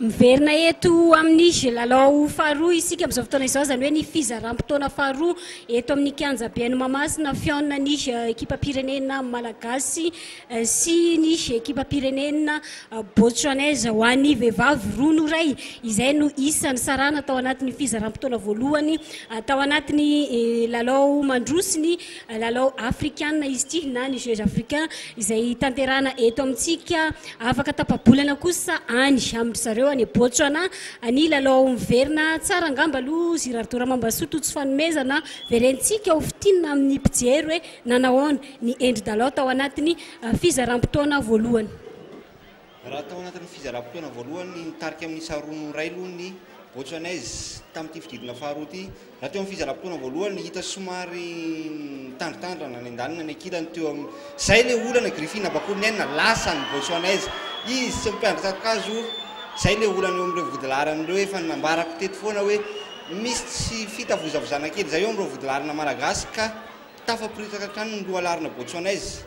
miverina eto amin'ny lalao faharoa isika amin'izao fotoana izao zany hoe ny fizaram-potoana faharoa eto amin'ny kianjaben'ny Mahamasina fihaonana ny ekipa pirenena malagasy sy ny ekipa pirenena botswanaiza ho an'ny vehivavy roa no iray izay no isan'ny sarana tao anatin'ny fizaram-potoana voalohany tao anatin'ny lalao mandroso ny lalao africaine izy ity na ny Jeux africains izay tanterana eto amintsika afaka tapabolana kosa any amin'ny zareo any Botswana ny lalao miverina tsara angamba aloha Ziratora Mambasoa Totsy fanomezana verentsika ho fitinina amin'ny mpijery hoe nanahoana ny endri-dalao tao anatin'ny fizaram-potoana voalohany. Raha tao anatin'ny fizaram-potoana voalohany nitarika amin'ny sarono iray aloha ny Botswanaizy tamin'ity fididina faharoa ity. Raha teo amin'ny fizaram-potoana voalohany hita somary tandritandrana ny an-danina ny akilany teo amin'ny zay le olana Griffine Bakonenina lasa ny Botswanaizy izy tsy mpiandry takazo zay le olana eo amin'ireo vodilaran'ireo efa nambarako teto foana hoe misy tsy fitavozavozana kely zay eo amin'ireo vodilarana malagasy ka tafapiritaka hatrany ny lohalarina Botswanaizy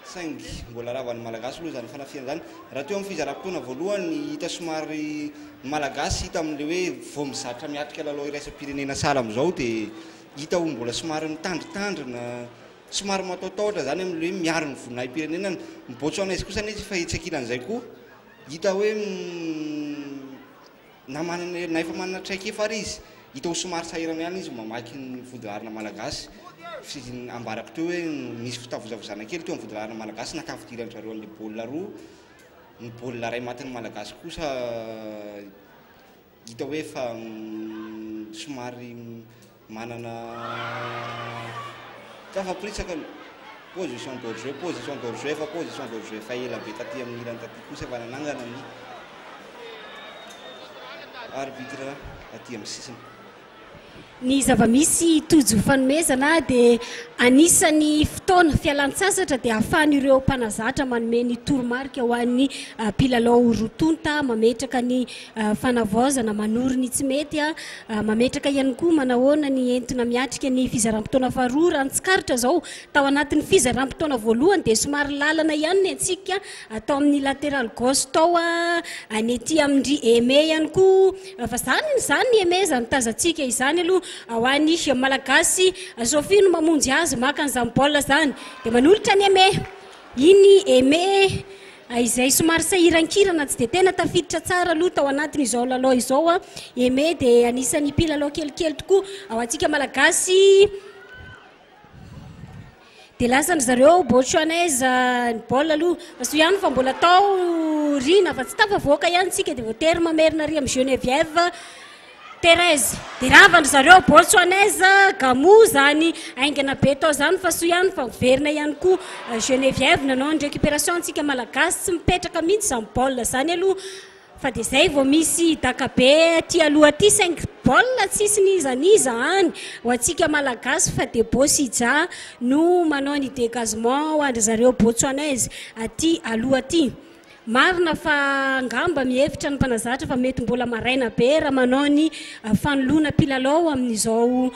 saingy mbola ravan'ny malagasy aloha zany fanafiana zany. Raha teo amin'ny fizaram-potoana voalohany hita somary malagasy hita amin'le hoe vao mizatra miatrika lalao iraisam-pirenena sala amin'izao dia hita ho mbola somary mitandritandrina somary mataotaotra zany amin'le hoe miaro ny voninahim-pirenena. Ny Botswanaizy kosa nezy efa hetsakilan'izay koa hita hoe na efa manana traikefa ary izy hita ho somary sahirana ihany izy mamaky ny vodilarina malagasy ambarako teo hoe misy fitavozavozana kely teo amin'ny vodilarina malagasy natafidirany zareo an'le baolina roa ny baolina ray matin'ny malagasy kosa hita hoe efa somary manana tafapirisaka position d'hors-jeu fa position d'hors-jeu fa ela be taty amin'ny ilany taty kosa efa nanangana ny arbitre aty amin'ny sisiny. Ny zava-misy tojo fanomezana dia anisany fotoana fialan-tsasatra dia ahafahan'ireo mpanazatra manome ny toromarika ho an'ny mpilalao rotonta mametraka ny fanavaozana manory ny tsy mety mametraka ihany koa manahoana ny entona miatrika ny fizaram-potoana faharoa raha nitsikaritra zao tao anatin'ny fizaram-potoana voalohany dia somary lalana ihany ny antsika atao amin'ny latéral gauche tao any ety amin'ny Aimé ihany koa fa zany ny Aimé zany tazantsika izany aloha ao an'ny malagasy Sophie no mamonjy azy maka an'izany baolina zany dia manolotra ny Aimé iny Aimé izay somary sahirankirana tsy dia tena tafiditra tsara aloha tao anatin'izao lalao izao Aimé dia anisan'ny mpilalao kelikely tokoa ao antsika malagasy dia lasany zareo Botswanaiza ny baolina aloha faso ihany fa mbola tao rina fa tsy tafavoaka ihany tsika dia voatery mamerina ary amin'ny Geneviève Thérèse dia ravandry zareo Botswanaiza Gamou zany aingana be tao zany fa so ihany fa miverina ihany koa Geneviève nanao ny récupération antsika malagasy tsy mipetraka mihitsy zany baolina zany aloha fa dia zay vao misy dakabe aty aloha aty saingy baolina tsisy nizaniza any ho antsika malagasy fa dia Bosija no manao ny dégagement ho andry zareo Botswanaiza aty aloha aty. Marina fa ngamba mihevitra ny mpanazatra fa mety mbola maraina be raha manao ny fanoloana mpilalao amin'izao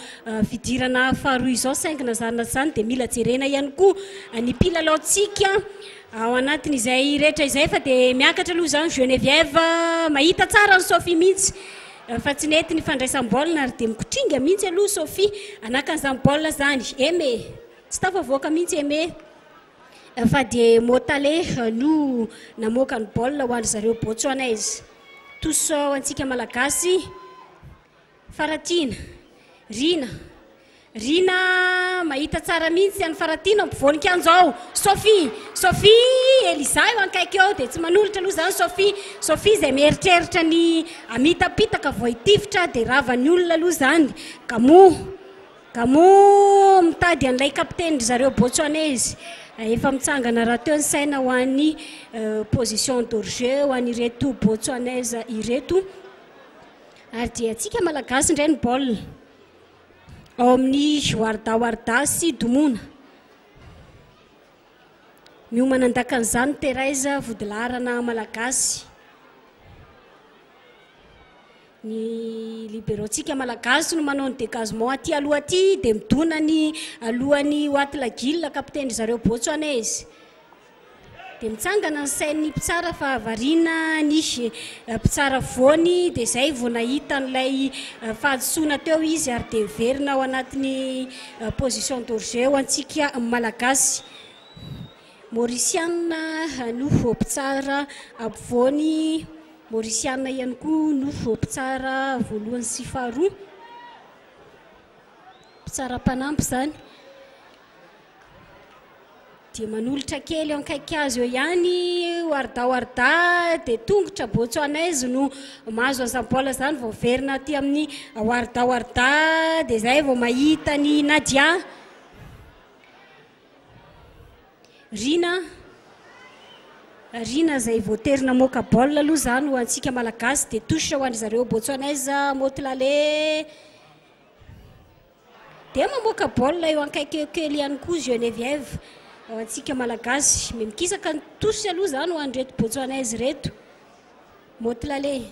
fidirana faharoa izao saingy nazarina zany dia mila jerena ihany koa ny mpilalaontsika ao anatin'izay rehetra izay fa dia miakatra aloha zany Geneviève mahita tsara ny Sophie mihitsy fa tsy nety ny fandraisam-baolina ary dia mikotringa mihitsy aloha Sophie anakan'izany baolina zany Aimé tsy tafavoaka mihitsy Aimé fa dia Motale no namoaka ny baolina ho andry zareo Botswanaiza. Toso antsika malagasy Faratina Rina mahita tsara mihitsy any Faratina mpivonin-kanjao Sophie Elisa eo ankaiky eo dia tsy manolotra aloha zany Sophie izay mieritreritra ny amitapitaka vao hitifitra dia ravan'ny olona aloha zany Gamou mitady an'ilay kapiteny zareo Botswanaiza efa mitsangana raha teo ny saina ho an'ny position d'hors-jeu ho an'ny ireto Botswanaiza ireto ary dia antsika malagasy indray ny baolina ao amin'ny Warda sy Domona miomana andakan'izany Thérèse vodilarana malagasy ny libérotsika malagasy no manao ny dégagement aty aloha aty dia midona ny alohan'ny Watlagil kapiteny zareo Botswanaiza dia mitsangana ny sain'ny mpitsara fa variana nisy mpitsara voany dia izay vao nahita n'ilay fahadisoana teo izy ary dia verina ao anatin'ny position d'orgeo antsika malagasy. Mauriciana no mpitsara ampovoany, Mauriciana ihany koa no mpitsara voalohany sy faharoa, mpitsara mpanampy zany. Dia manolotra kely eo akaiky azy eo ihany Warda dia tongotra botswanaizy no mahazo an'izany zany vao verina aty amin'ny Warda dia izay vao mahita ny Nadia. Rina izay voaterina moka baolina aloha zany ho antsika malagasy dia touche ho an'ny zareo botswanaiza Motlale dia mamoaka baolina eo akaiky kely ihany koa Geneviève ao antsika malagasy mikisaka ny touche aloha zany ho an'ny reto botswanaizy reto. Motlale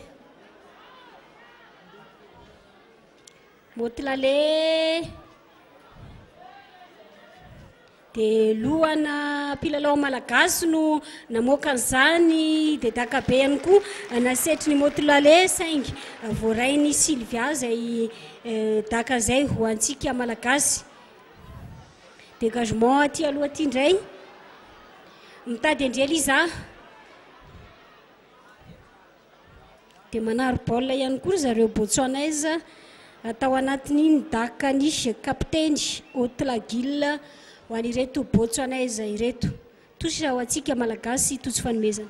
dia lohana mpilalao malagasy no namoaka an'izany dia dakabe ihany koa nasetry ny Motlale saingy voarainy Sylvia izay daka izay ho antsika malagasy. Dégagement aty aloha aty indray mitady Andry Eliza dia manaro baolina ihany koa zareo botswanaiza atao anatin'ny daka nisy kapiteny Otlagil ho an'ireto botswanaiza ireto. Touche ho antsika malagasy totsy fanomezana.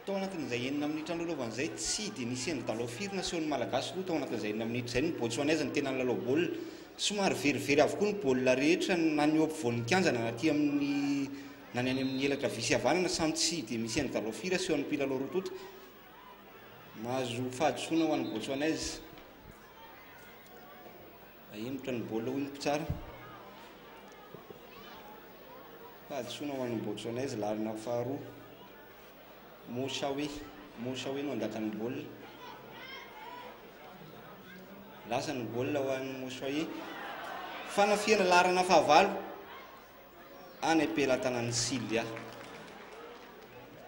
Tao anatin'izay 9 minitra nalalaovan'izay tsy dia nisy endalao firy na seho ny malagasy aloha tao anatin'izay 9 minitra izay ny botswanaiza ny tena nilalao baolina. Somary verivery avokoa ny baolina rehetra na ny eo ampovoan'ny kianjana na aty amin'ny na ny any amin'ny elatra visy havanana samy tsy dia misy endalao firy seho ny mpilalao roa tota. Mahazo fahadisoana ho an'ny botswanaiza. Ahemotra ny baolina hoy ny mpitsara. Fahadisoana ho an'ny botswanaiza larina faharoa. Mosaoe no andaka ny baolina. Lasa ny baolina ho an'ny Mosaoe. Fanafiana larana fahavalo any ampelantanan'ny Sylvia.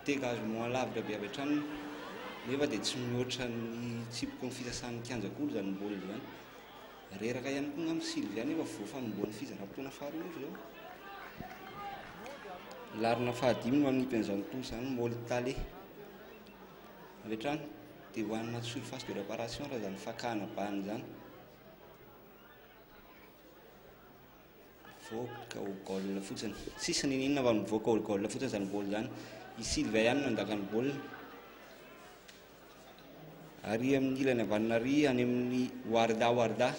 Dégagement lavitra be avy hatrany nefa dia tsy mihoatra ny tsipoka ny fisasan'ny kianjak'olo zany baolina zany. Reraka ihany koa amin'ny Sylvia nefa voafanomboan'ny fizaram-potoana faharoa izy eo. Larina fahadimy no amin'ny ipen'izany toy zany Motlale. Avy hatrany dia ho an'ny surface de réparation raha zany fakana bany zany. Voaka ho gaolina fotsiny. Sisy ninona fa mivoaka ho gaolina fotsiny zany baolina zany. I Sylvia ihany no andaka ny baolina. Ary amin'ny ilany havanana ary any amin'ny Warda.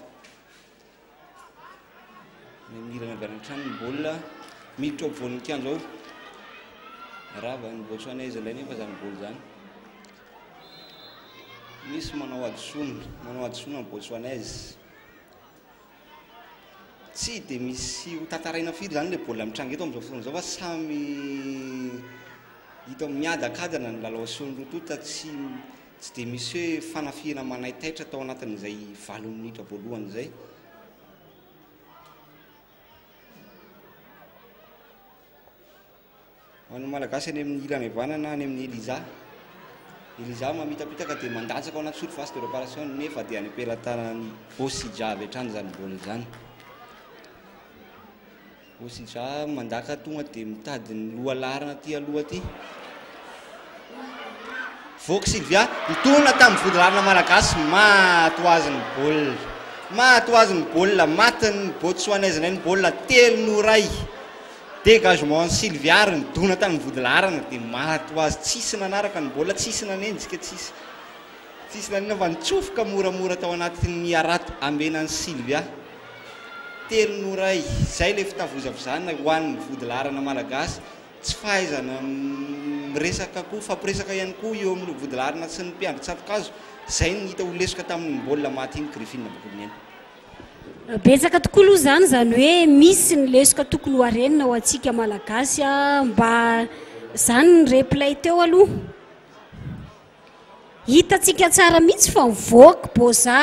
Amin'ny ilany havanana trano ny baolina miditra ao ampovoan'ny kianja ao. Rava ny botswanaiza ilay nefa zany baolina zany. Misy manao adisoana ny botswanaiza. Tsy dia misy ho tantaraina firy zany ilay baolina mitranga eto amin'izao fotoana izao fa samy hita miadakadana ny lalao seho ny roa tota tsy dia misy hoe fanafiana manaitaitra tao anatin'izay 9 minitra voalohany izay. Ho an'ny malagasy any amin'ny ilany havanana any amin'ny Eliza mamitapitaka dia mandatsaka ao anaty surface de réparation nefa dia any ampelantanan'ny Bosija avy hatrany zany baolina zany. Bosija mandaka tonga dia mitady ny loha larana aty aloha aty. Voaka Sylvia mitonona tamin'ny vodilarana malagasy maty ho azy ny baolina. Maty ny botswanaiza ny baolina 3-0. Dégagement ny Sylvia ary nidona tamin'ny vodilarana dia maty ho azy. Tsisy nanaraka ny baolina, tsisy nanenjika, tsisy nanina fa nitsofoka moramora tao anatin'ny arato amenan'ny Sylvia. 3-0. Izay ilay fitavozavozana ho an'ny vodilarana malagasy. Tsy fahaizana miresaka koa fampiresaka ihany koa eo amin'ny vodilarana sy ny mpiandry tsapokazo. Izay ny hita ho lesoka tamin'ny baolina maty iny Griffin Bokonena. Betsaka tokoa aloha zany hoe misy ny lesoka tokony ho arenina ho antsika malagasy mba zany ny replay teo aloha. Hitatsika tsara mihitsy fa mivoaka Boza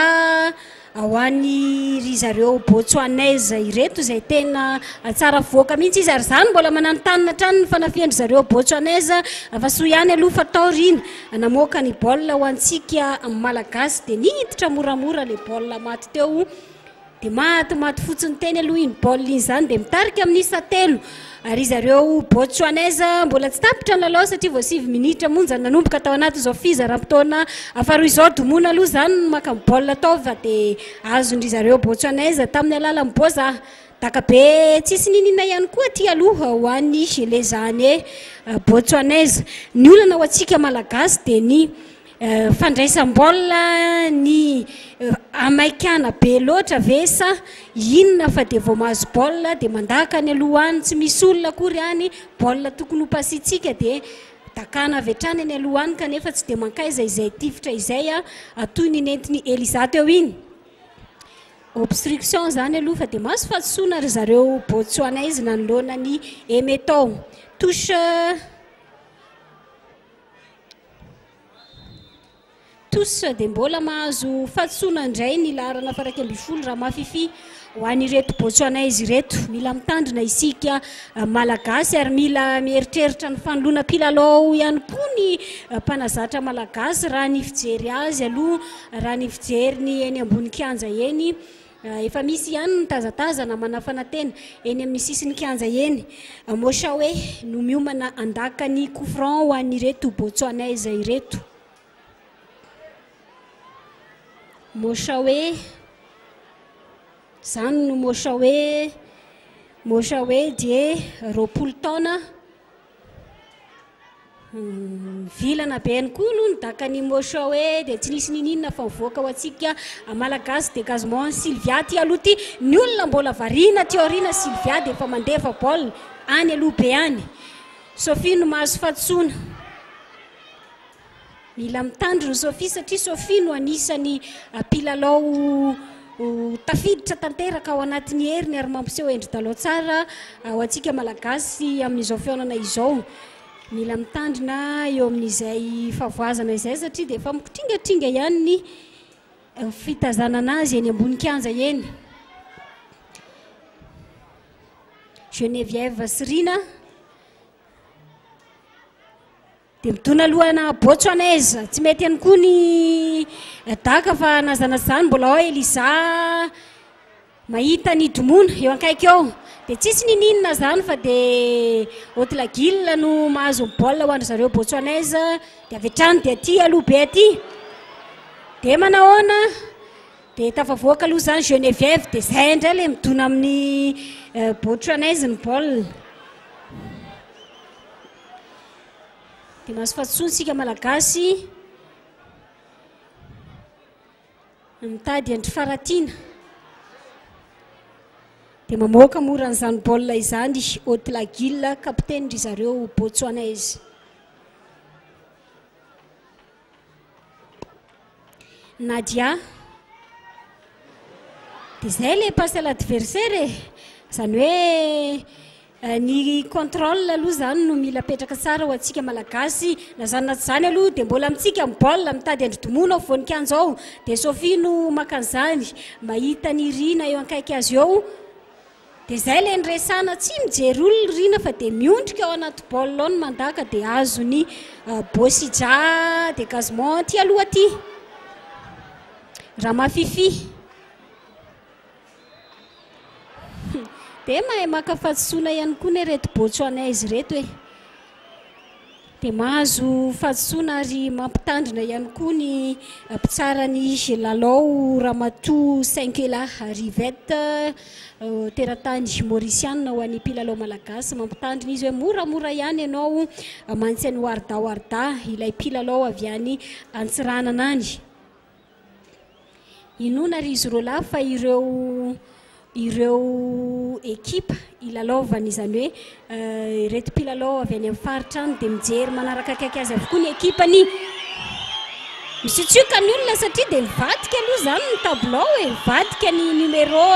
ho an'ny ry zareo Botswanais ireto izay tena tsara voaka mihitsy izy ary zany mbola mananontany hatrany ny fanafiandry zareo Botswanais fa soa ihany aloha fa taorina namoaka ny baolina ho antsika malagasy dia niditra moramora le baolina maty teo dia maty fotsiny teny aloha iny baolina iny zany dia mitarika amin'ny isa 3 ary zareo Botswanais mbola tsy tapitra ny lalao satria vao 7 minitra monja nanomboka tao anaty izao fizaram-potoana faharoa izao domona aloha zany maka ny baolina tao fa dia azondry zareo Botswanais tamin'ny alalan'ny boza takabe tsisy ninina ihany koa ty aloha ho an'ny gelezany Botswanais ny olana ho antsika malagasy dia ny fandraisam-baolina ny amaikana be loatra vesa inona fa dia vao mahazo baolina dia mandaka ny aloha any tsy misy olona akory any baolina tokony ho pasitsika dia takana avetrany ny aloha any kanefa tsy dia mankaiza izay tifitra izay toy ny nentiny Eliza teo iny obstruction zany aloha fa dia mahazo fahasoana ry zareo Botswanais nanoloana ny Emeton touche dia mbola mahazo fahasoana indray ny larana faraky ambin'ny folo raha mafifi ho an'ireto Botswanais ireto mila mitandrina isika malagasy ary mila mieritreritra ny fanoloana mpilalao ihany koa ny mpanazatra malagasy raha ny fijery azy aloha raha ny fijery ny eny ambony kianja eny efa misy ihany ny tazatazana manafanantena eny amin'ny sisiny kianja eny mosa hoe no miomana andaka ny coup franc ho an'ireto Botswanais ireto mosa hoe zany no mosa hoe dia roapolo taona vilana be any koa aloha ny dakany mosa hoe dia tsy nisy nininona fa mivoaka ho antsika malagasy dia gazement Sylvia ty aloha ty ny olona mbola variana teorina Sylvia dia efa mandefa baolina any aloha be any Sophie no mahazo fahatsona mila mitandrina Sophie satria Sophie no anisany mpilalao tafiditra tanteraka ao anatin'ny heriny ary mampiseho endry dalao tsara ho antsika malagasy amin'izao fiaonana izao mila mitandrina eo amin'izay favoazana izay satria dia efa mikotringatringa ihany ny fitazanana azy eny ambony kianja eny Geneviève Sirina dia mitona alohana Botswanais tsy mety ihany koa ny daka fa nazanazany mbola ao Eliza mahita ny domona eo ankaiky eo dia tsisy nininona zany fa dia Otlagil no mahazo baolina ho andry zareo Botswanais dia avetrany dia aty aloha be aty dia manahoana dia tafavoaka aloha zany Geneviève dia zay indray ilay midona amin'ny Botswanais ny baolina dia mahazo fahatsony sika malagasy mitady andry faratiana dia mamoaka moran'izany baolina izany Otlagil kapiteny ry zareo Botswanais Nadia dia zay ilay passe à l'adversaire zany hoe ny contrôle aloha zany no mila petraka tsara ho antsika malagasy nazanona tsy zany aloha dia mbola amintsika baolina mitady andry domona ao voanikianja ao dia Sophie no makan'izany mahita ny Rina eo ankaiky azy eo dia zay ilay nyresana tsy mijery olona Rina fa dia miondrika ao anaty baolina ao ny mandaka dia azo ny Bosija dégagement ty aloha aty raha mafifi dia mahay maka fahatsona ihany koa ny reto Botswanais reto hoe dia mahazo fahatsona ary mampitandrina ihany koa ny mpitsarany Gelalao Ramatoa Sankela Rivette teratany Mauriciana ho an'ny mpilalao malagasy mampitandrina izy hoe moramora ihany ianao mantsy any warda ilay mpilalao avy any Antsiranana any inona ry izy roa fa ireo ekipa ilalaovany izany hoe ireto mpilalao avy any amin'ny faritra any dia mijery manaraka akaiky azy avokoa ny ekipany misitsioka ny olona satria dia mivadika aloha zany ny tableau e mivadika ny numéro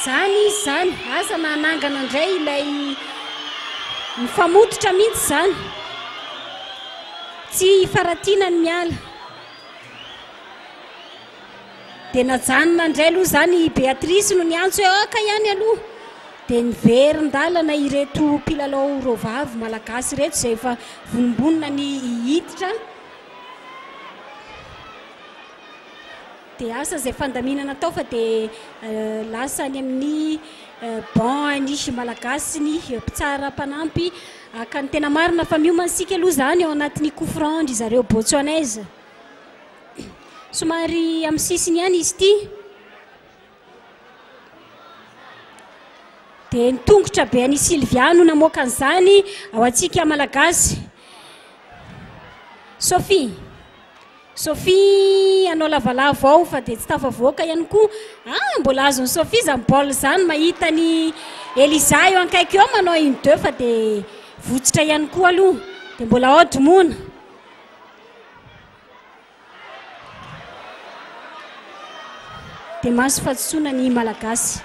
zany izy zany aza manangana indray ilay mifamototra mihitsy zany tsy faratiana ny miala dia najanona indray aloha zany Beatrice no niantso hoe aka ihany aloha dia niverindalana ireto mpilalao roavavy malagasy reto izay efa volombonina ny hiditra dia asa izay fandaminana tao fa dia lasa any amin'ny ban nisy malagasy ny mpitsara mpanampy aka ny tena marina fa miomansika aloha zany ao anatin'ny coup franc ndry zareo botswanaise somary amin'ny sisiny ihany izy ity dia nitongotra be any Sylviano namoaka an'izany ao antsika malagasy Sophie anao lavalava ao fa dia tsy tafavoaka ihany koa mbola azony Sophie zany baolina zany mahita ny Eliza eo ankaiky eo manao une deux fa dia votsitra ihany koa aloha dia mbola odimona dia maso fahatsoana ny malagasy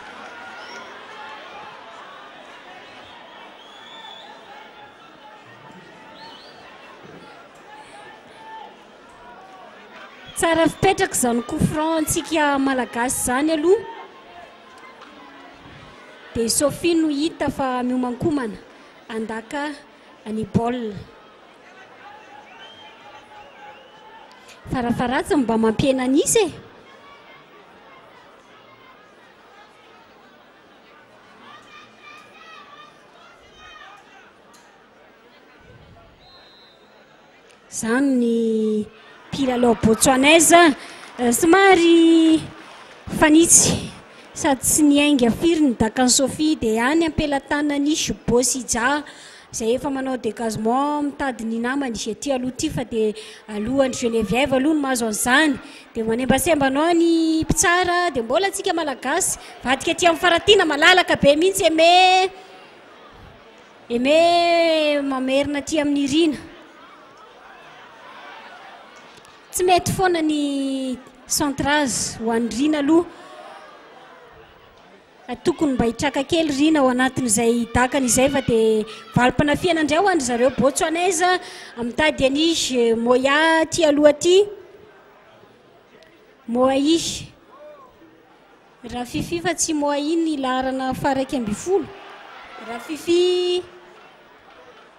tsara fipetraka zany coup franc antsika malagasy zany aloha dia Sophie no hita fa miomankomana andaka ny baolina farafaratsy mba mampiena anisy zany ny mpilalao botswanaise somary fanitsy sady tsy niainga firy ny dakany Sophie dia any ampelantanany Bosija izay efa manao dégagement mitady ny namany izay ty aloha ty fa dia alohany Geneviève aloha no mahazo an'izany dia manembasembanao ny mpitsara dia mbola antsika malagasy vadika ty amin'ny faratiana malalaka be mihitsy eme mamerina ty amin'ny rina tsy mety foana ny centrage ho an'ny rina aloha tokony mba hitraka kely rina ao anatin'izay dakany izay fa dia valim-panafiana indray ho andry zareo botswanaise amitady anisy moya ty aloha ty moai raha fifi fa tsy moai ny larana faraiky ambifolo raha fifi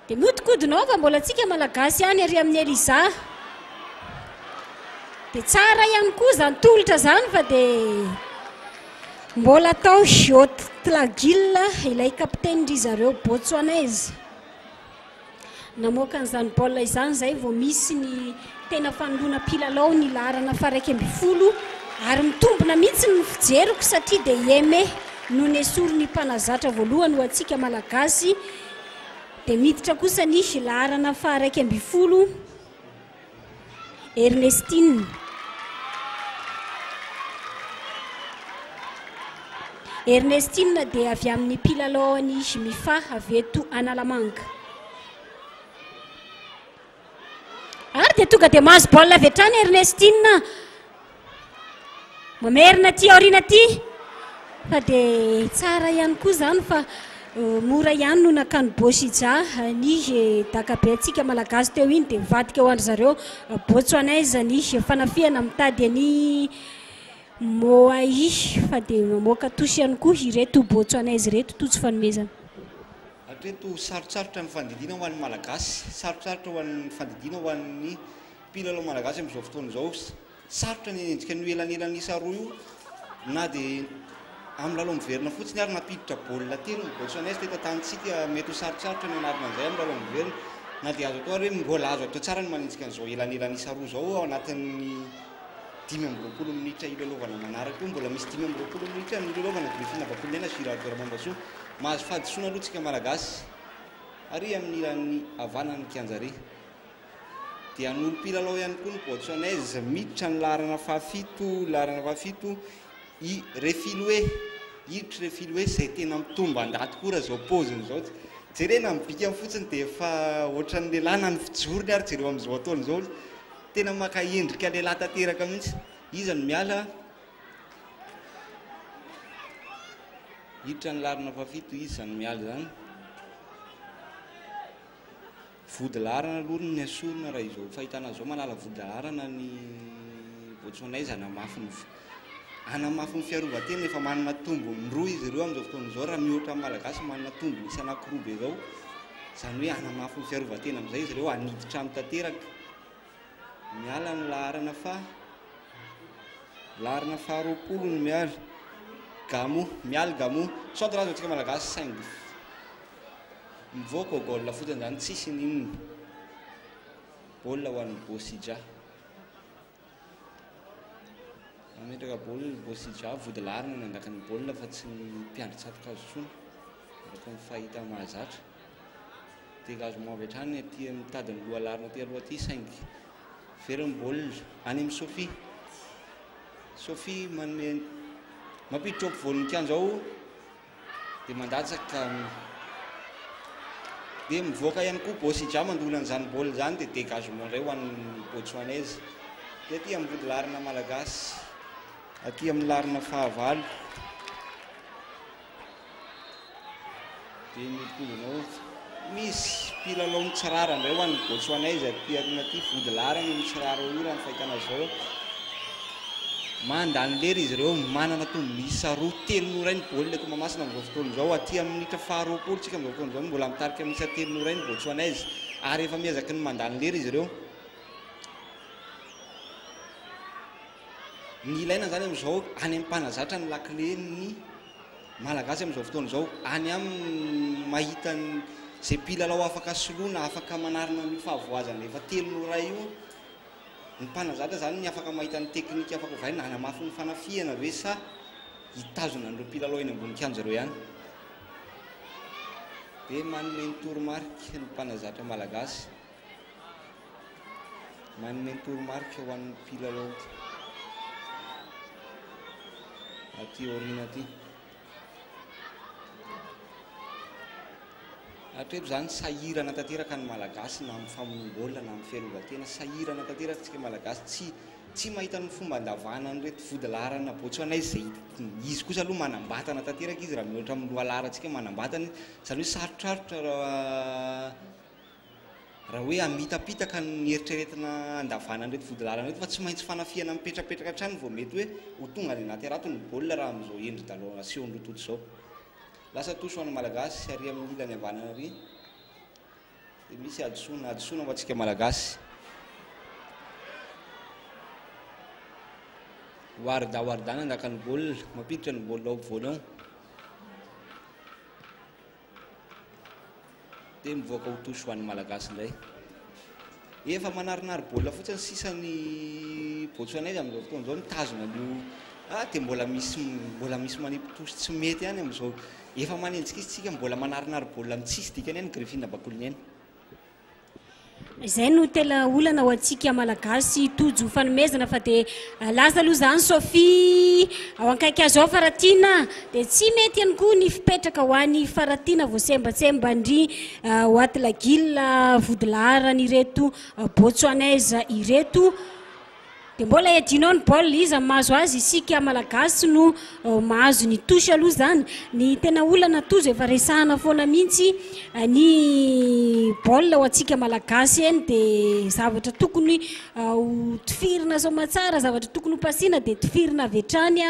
dia miodikodinao fa mbola antsika malagasy ihany ary amin'ny Eliza dia tsara ihany koa zany tolotra zany fa dia mbola atao Tlagil ilay kapitaine ry zareo botswanaise namoaka an'izany baolina izany zay vao misy ny tena fanoloana mpilalao ny larana faraiky ambifolo ary mitombona mihitsy ny fijeriko satria dia Yeme no nesoro ny mpanazatra voalohany ho antsika malagasy dia miditra kosa nisy larana faraiky ambifolo Ernestine dia avy amin'ny mpilalao anisy mifa avy eto Analamanga ary dia tonga dia mahazo baolina avy hatrany Ernestine mamerina ty aoriana ty fa dia tsara ihany koa zany fa mora ihany no nakany Bosija nisy dakabe antsika malagasy teo iny dia mivadika ho andry zareo botswanaise nisy fanafiana mitady any moai fa dia mamoaka tosy ihany koa ireto botswanaise reto totsy fanomezana hatreto sarotsarotra ny fandidina ho an'ny malagasy sarotsarotra ho an'ny fandidina ho an'ny mpilalao malagasy amin'izao fotoana izao sarotra ny endrika ny elanelan'isa roa io na dia amin'ny lalao miverina fotsiny ary napiditra baolina telo ny botswanaise teto tantsika mety ho sarotsarotra ny anarina an'izay amin'ny lalao miverina na dia azo atao ary hoe mbola azo atao tsara ny manenjika an'izao elanelan'isa roa izao ao anatin'ny 10 minitra ilalaovana manaraka io mbola misy 10 minitra ny ilalaovana Griffine Bakolina sy Radoira Mambasoa mahazo fahadisoana aloha tsika malagasy ary amin'ny ilan'ny havanany Kianjare dia an'olo mpilalao ihany koa ny botswanaise miditra ny larana fahafito i Refiloe hiditra Refiloe izay tena mitomba andaty koa raha zao poziny zao jerena mibika fotsiny dia efa ohatran'ny lehilahy na ny fijorony ary jereo amin'izao ataony izao tena maka endrika lehilahy tanteraka mihitsy izy no miala hiditra ny larana fahafito izy zany miala zany vody larana aloha ny asorona raha izao fahitana zao manala vody larana ny botswanaise na mafy anamafy ny fiarovan-tena efa manana tombony roa izy ireo amin'izao fotoan'izao raha mihoatra amin'ny malagasy manana tombony misy anankiroa be zao zany hoe anamafy ny fiarovan-tena amin'izay izy ireo aniditra amin'ny tanteraka miala ny laharana faharoapolo ny miala gamo centre raha antsika malagasy saingy mivoaka gôle fotsiny zany tsisy ninona baolina ho an'ny Bosija ametraka baolina ny Bosija vodilarina ny andaka ny baolina fa tsy mpiandry-tsatoka azo tsony araka ny fahita mahazatra dégagement avy hatrany aty mitady ny lohalarina aty aloha aty saingy very ny baolina any amin'ny Sophie manome mampiditra eo ampovoan'ny zao dia mandatsaka dia mivoaka ihany koa Bosija mandola an'izany baolina zany dia dégagement indray ho an'ny Botswanaise dia aty amin'ny vodilarina malagasy aty amin'ny larina fahavalo dia mitodinao misy mpilalao mitsirara indray ho an'ny Botswanaise aty anaty vodilarana mitsirara io raha ny fahitana zao mandany lery izy ireo manana tombony isa roa telon'oray ny baolina eto Mahamasina amin'izao fotoan'izao aty amin'ny minitra faharoapolo tsika amin'izao fotoan'izao mbola mitarika amin'ny isa telon'oray ny Botswanaise ary efa mihazaky ny mandany lery izy ireo ny ilaina zany amin'izao any amin'ny mpanazatra ny lakile ny malagasy amin'izao fotoan'izao any amin'ny mahita zay mpilalao afaka soloana afaka manarina ny fahavoazana efa telon'oray io ny mpanazatra zany ny afaka mahita ny teknika afaka vaina anamafy ny fanafiana hoe sa hitazona an'ireo mpilalao eny ambony kianja ireo ihany dia manome ny toromarika ny mpanazatra malagasy manome ny toromarika ho an'ny mpilalao aty aoriana aty hatreto zany sahirana tanteraka ny malagasy na amin'ny famonom-baolina na amin'ny fiarovan-tena sahirana tanteraka tsika malagasy tsy mahita ny fomba andavana nyreto vodilarana Botswanaise zay izy kosa aloha manambatana tanteraka izy raha mihoatra amin'ny lohalantsika manambatana zany hoe sarotrarotra raha hoe amitapitaka ny eritreretina andavana nyreto vodilarana reto fa tsy maintsy fanafiana mipetrapetraka hatrany vao mety hoe ho tonga any anaty arato ny baolina raha amin'izao endry daloana seondrototo zao lasa toso ho an'ny malagasy ary amin'ny ilany havanana ary dia misy adisoana ho antsika malagasy wardana andaka ny baolina mampiditra ny baolina ao ampovoany ao dia mivoaka ho toso ho an'ny malagasy indray efa manarinary baolina fotsiny sisany Botswanaise amin'izao fotoan'izao mitazona io dia mbola misy manipitosy tsy mety ihany amin'izao efa manenjika izy tsika mbola manarinary baolina mitsisy dikany ihany Griffine Bakoliny ihany izay no tena olana ho antsika malagasy tojo fanomezana fa dia laza aloha zany Sophie ao ankaiky azo ao Faratina dia tsy mety ihany koa ny fipetraka ho an'ny Faratina voasembatsemba ndry ho aty lagila vodilarany ireto Botswanaise ireto dia mbola edinao ny baolina izy mahazo azy isika malagasy no mahazo ny tosy aloha zany ny tena olana tozo efa resahana foana mihitsy ny baolina ho antsika malagasy eny dia zavatra tokony ho tifirina somatsara zavatra tokony ho pasiana dia tifirina avy hatrany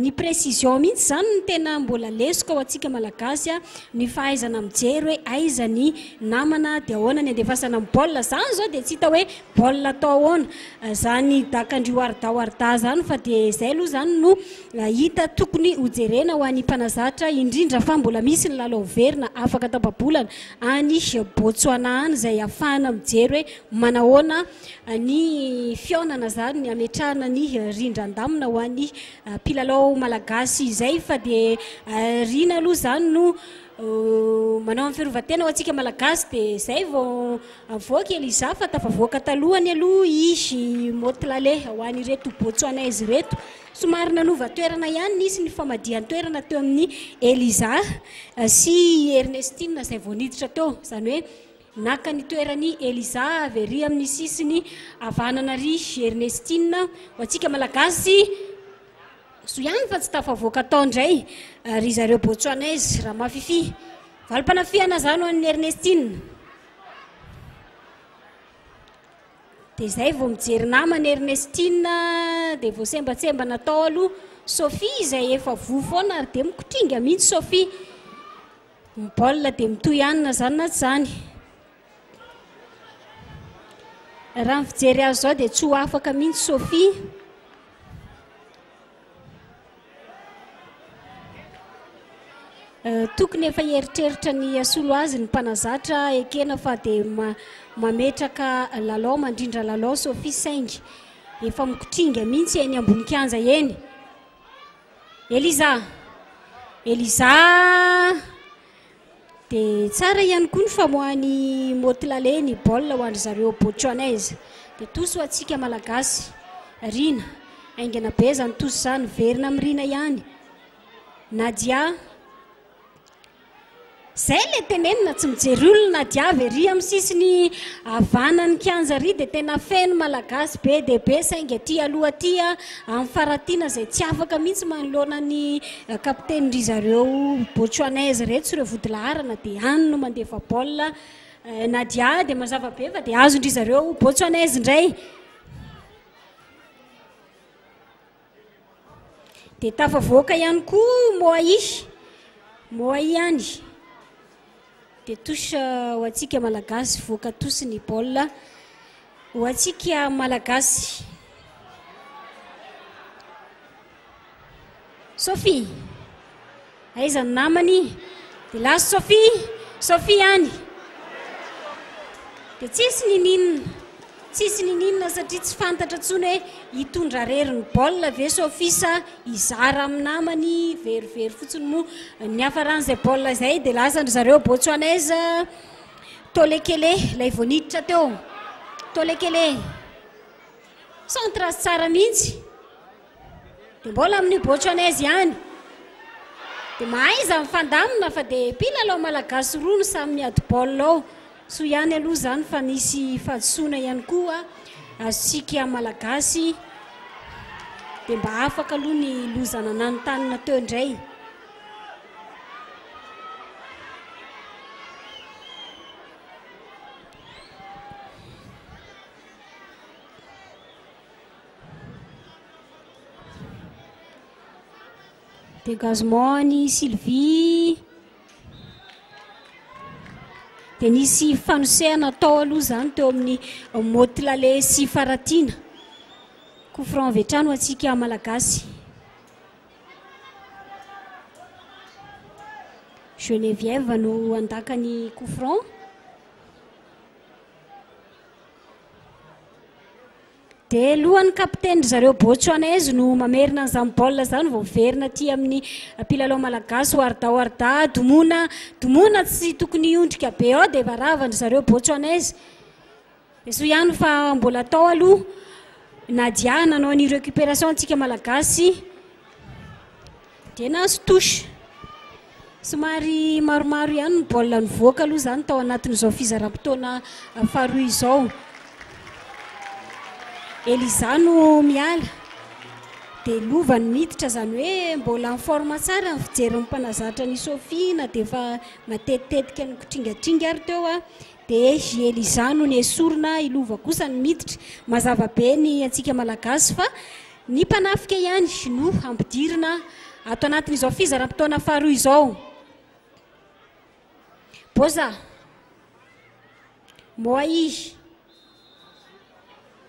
ny précision mihitsy zany ny tena mbola lesoka ho antsika malagasy ny fahaizana mijery hoe aiza ny namana dia ahoana ny andefasana amin'ny baolina zany zao dia tsy hita hoe baolina atao ahoana zany dakandrio arda zany fa dia izay aloha zany no hita tokony hojerena ho an'ny mpanazatra indrindra fa mbola misy ny lalao verina afaka tapabolana any Botswana any izay ahafahana mijery hoe manahoana ny fionana zany ny ametrahana ny rindran-damina ho an'ny mpilalao malagasy izay fa dia riana aloha zany no manao amin'ny fiarovan-tena ho antsika malagasy dia izay vao avoaka Eliza fa tafavoaka talohany aloha izy motlale ho an'ny reto Botswanaise reto somary nanova toerana ihany nisy ny famadihan'ny toerana teo amin'ny Eliza sy Ernestine izay vao niditra teo izany hoe naka ny toerany Eliza avery amin'ny sisiny havanana ry Ernestine ho antsika malagasy so ihany fa tsy tafavoaka tao indray ry zareo Botswanaise raha mafifi valim-panafihana zany ho an'ny Ernestine dia izay vao mijery namany Ernestine dia vao sembatsemba natao aloha Sophie izay efa voa foana ary dia mikotringa mihitsy Sophie ny baolina dia mitohy anina zany na tsy zany raha ny fijery azy zao dia tsy ho afaka mihitsy Sophie tokony efa eritreritra ny asolo azy ny mpanazatra ekena fa dia mametraka lalao mandrindra lalao Sophie saingy efa mikotringa mihitsy eny ambony kianja eny Eliza dia tsara ihany koa ny famoahany motilale ny baolina ho andry zareo Botswanais dia toso atsika malagasy Rina aingana be zany toso zany verina amin'ny Rina ihany Nadia zay le tenenina tsy mijery olona Nadia very amin'ny sisiny havanany kianja ry dia tena feno malagasy be dia be saingy aty aloha aty amin'ny faratiana zay tsy afaka mihitsy manoloana ny kapiteny ry zareo Botswanais reto ireo vodilaharana dia any no mandefa baolina Nadia dia mazava be fa dia azondry zareo Botswanais indray dia tafavoaka ihany koa Moai ihany dia tosa ho atsika malagasy voaka tosi ny baolina ho atsika malagasy Sophie aiza ny namany dia lasa Sophie ihany dia tsisy nininona satria tsy fantatra ntsony hoe hitondra rery ny baolina ve Sophie sa izara amin'ny namany verivery fotsiny moa ny hafaran'izay baolina izay dia lasandry zareo Botswanais Tolekele ilay voaniditra teo Tolekele centre azy tsara mihitsy dia mbola amin'ny Botswanais ihany dia mahaiza mifandamina fa dia mpilalao malagasy roa no samy miady baolina ao so ihany aloha zany fa nisy fahadisoana ihany koa azontsika malagasy dia mba afaka aloha ny lozana nanotanina teo indray dégagement ny Sylvie dia nisy fanosehana atao aloha zany teo amin'ny motilale sy faratiana coup franc avy hatrany ho atsika malagasy Geneviève no andakany coup franc dia lohan'ny kapiteny zareo Botswanais no mamerina an'izany baolina zany vao miverina aty amin'ny mpilalao malagasy Warda Domona tsy tokony ondrika be ao dia varavandry zareo Botswanais dia so ihany fa mbola atao aloha Nadia nanao ny récupération antsika malagasy dia nahazo touche somary maromaro ihany ny baolina nivoaka aloha zany tao anatin'izao fizaram-potoana faharoa izao Eliza no miala dia lovany miditra zany hoe mbola ny forme tsara ny fijery ny mpanazatra ny Sophie na dia efa matetitetika ny kotringatringa ary teo dia Eliza no ny esorina ilova kosa ny miditra mazava be ny atsika malagasy fa ny mpanafika ihany no ampidirina ato anatin'izao fizaram-potoana faharoa izao Boza Moai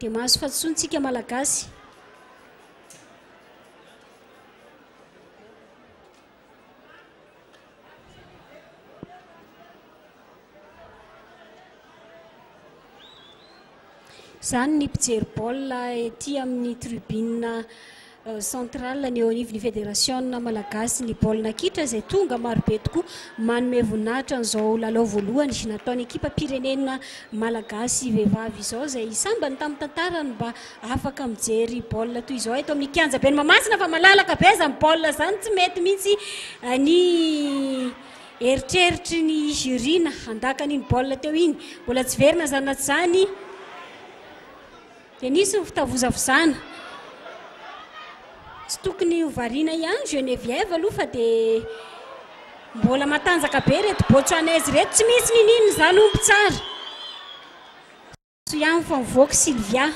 dia mahazo fahadisoantsika malagasy zany ny mpijery baolina ety amin'ny tribune centrale ny eo anivon'ny fédération malagasy ny baolina kitra izay tonga marobe tokoa manome voninahitra n'izao lalao voalohany nataony ekipa pirenena malagasy vehivavy izao izay sambany tamin'ny tantarany mba afaka mijery baolina toy izao eto amin'ny kianja be ny Mahamasina fa malalaka be zany baolina zany tsy mety mihitsy ny eritreritry ny jurina andakan'iny baolina teo iny mbola tsy verina zany naty zany dia nisy ny fitavozavozana tsy tokony hovariana ihany Geneviève aloha fa dia mbola matanjaka be reto Botswanais reto tsy misy ninino zany omby tsara Soiano fa mivoaka Sylvia.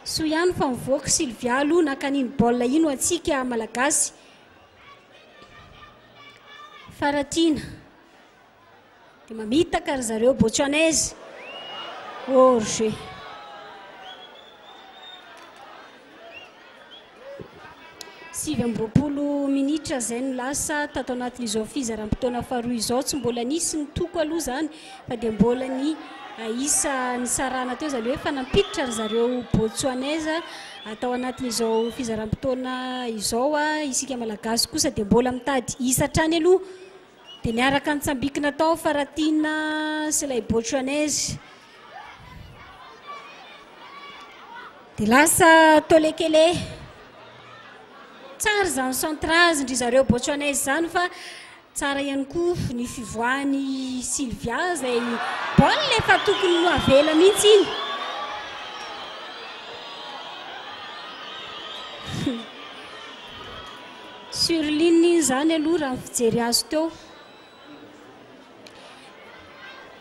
Soiano fa mivoaka Sylvia aloha nakaniny baolina ino atsika malagasy. Faratina. Dia mamitaka ry zareo Botswanaizy. Hors-jeu. Sivy amby roapolo minitra zay no lasa tato anatin'izao fizaram-potoana faharoa izao, tsy mbola nisy ny toko aloha zany fa dia mbola ny isa ny sarana teo zany hoe fanampiditra ry zareo Botswanaizy atao anatin'izao fizaram-potoana izao isika malagasy kosa dia mbola mitady isa hatrany aloha dia niaraka nitsambikina tao Faratina sy ilay Botswanaizy. Dia lasa tolekele tsara zany centrage ndry zareo Botswanaizy zany fa tsara ihany koa ny fivoahany Sylvia zay baolina efa tokony no avela mihitsy iny. Sur ligne zany aloha raha fijery azy teo.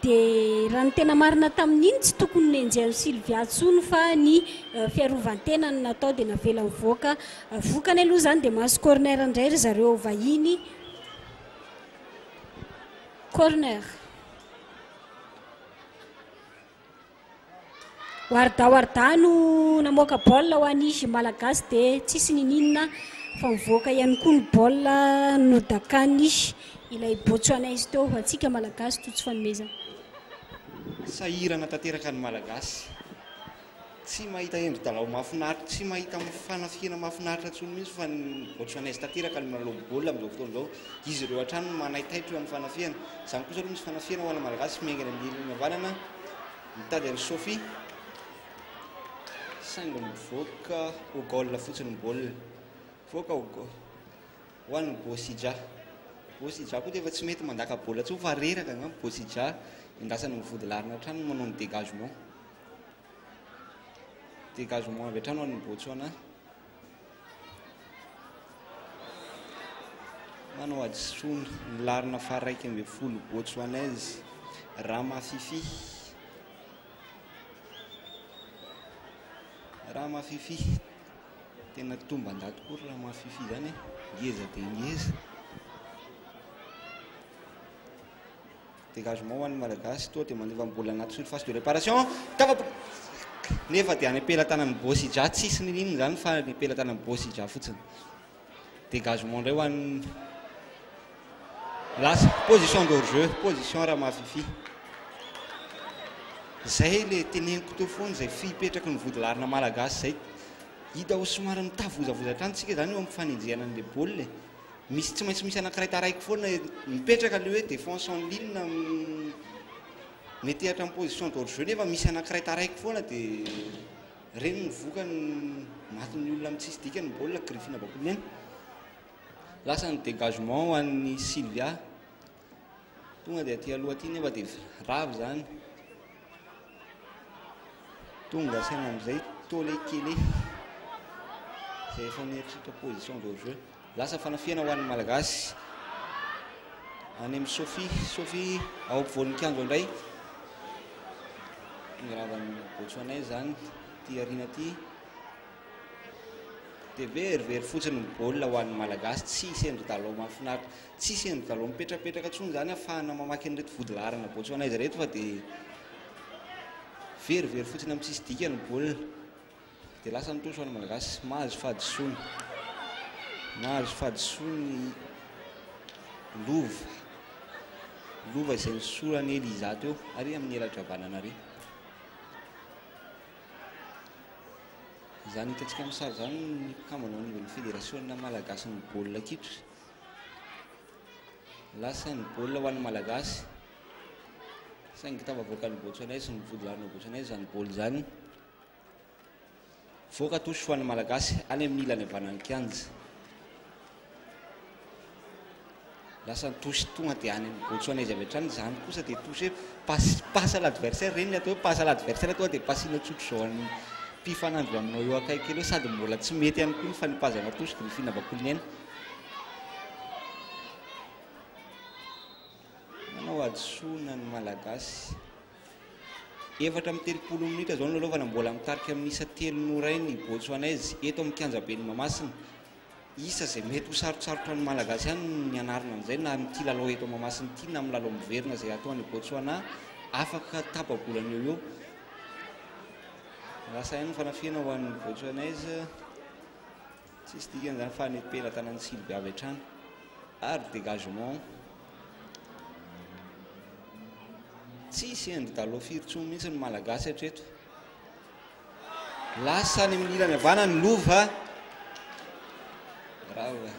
Dia raha ny tena marina tamin'iny tsy tokony nenjehan'ny Sylvia tsony fa ny fiarovan-tena no natao dia navela mivoaka. Vokany aloha zany dia mahazo corner indray ry zareo vahiny. Corner. Warda no namoaka baolina ho an'ny malagasy dia tsisy nininona fa mivoaka ihany koa ny baolina nodakany ilay Botswanaizy teo atsika malagasy toa tsy fanomezana. Sahirana tanteraka ny malagasy. Tsy mahita endri-dalao mahafinaritra, tsy mahita fanafiana mahafinaritra tsony mihitsy fa ny Botswanaizy tanteraka ny manao baolina amin'izao fotoana izao. Izy ireo hatrany no manaitaitra eo amin'ny fanafiana. Izany kosa aloha misy fanafiana ho an'ny malagasy miaingana amin'ny havanana mitady an'i Sophie. Saingy mivoaka ho gaolina fotsiny ny baolina. Mivoaka ho an'ny Bosija. Bosija koa dia efa tsy mety mandaka baolina tsony fa reraka angamba Bosija. Indasany mivody larina hatrany manao ny dégagement. Dégagement avy hatrany ho an'ny Botswana. Manao adisona ny larina faraiky amby folo Botswanaizy. Ramafifi. Ramafifi. Tena tomban-dato koa Ramafifi zany. Ngeza dia ngeza. Dégagement ho an'ny malagasy toa dia mandefa mbola anaty surface de réparation. Nefa dia any am-pelatanan'ny Bosija tsisy ninona zany fa ny pelatanan'ny Bosija fotsiny. Dégagement indray ho an'ny lasa position de hors-jeu, position Ramafifi. Zay le teneniko teo foana zay fipetraka ny vody larina malagasy zay. Hita ho somary mitavozavoza hatrany tsika zany eo amin'ny fanenjehana an'ilay baolina. Misy tsy maintsy misy anankiray taraiky foana mipetraka le hoe défense en ligne metehatra amin'ny position de hors-jeu nefa misy anankiray taraiky foana dia reny ny vokany matin'ny olona amin'ny tsisy dikany baolina Griffin Bakoliniana. Lasa ny dégagement ho an'ny Sylvia. Tonga dia aty aloha aty nefa dia ravy zany. Tonga saina amin'izay tolekele zay efa mieritritra position de hors-jeu. Lasa fanafiana ho an'ny malagasy. Any amin'ny Sophie. Sophie ao ampovoanin'ny indray. Ingaravan'ny Botswanaizy zany ty arina ty. Dia verivery fotsiny ny baolina ho an'ny malagasy. Tsisy endri-dalao mahafinaritra. Tsisy endri-dalao mipetrapetraka tsony zany ahafahana mamaky an'ireto vody larina Botswanaizy reto fa dia verivery fotsiny amin'ny tsisy dikany baolina. Dia lasa nitoso ho an'ny malagasy. Mahazo fadisony. Mahazo fadisony lova. Lova izay nisorany Eliza teo ary amin'ny helatra vanana ary. Izany hitantsika amin'ny sary zany ny mpikambana ao anivon'ny fédération malagasy ny baolina kitra. Lasa ny baolina ho an'ny malagasy. Saingy tafavoaka ny Botswanaizy ny vody larina Botswanaizy zany baolina zany. Voaka tosy ho an'ny malagasy any amin'ny ilany havanany kianja. Lasa tosy tonga dia any amin'ny Botswanaizy avy hatrany zany kosa dia tosy hoe passe à l'adversaire reny atao hoe passe à l'adversaire toa dia pasina tsotro zao an'ny mpifanandro aminao eo akaiky elo sady mbola tsy mety ihany koa ny fanipazana tosy Griffin Bakoliniana. Manao adisona ny malagasy. efatra amin'ny telopolo minitra zao nolalovana mbola mitarika amin'ny isa telo noray ny Botswanaizy eto amin'ny kianjaben'ny Mahamasina. Isa izay mety ho sarotsarotra ny malagasy ihany ny anarana an'izay na amin'ity lalao eto Mahamasina ity na amin'ny lalao miverina izay ataon'ny Botswana afaka tapa-bolana eo eo. Lasa ihany ny fanafiana ho an'ny Botswanaizy tsisy dikany izany fa hanetpela tanany Sylvie avy hatrany ary dégagement tsisy endry-dalao firy-tsony mihitsy ny malagasy hatreto. Lasa ny amin'ny ilany havana ny lova rava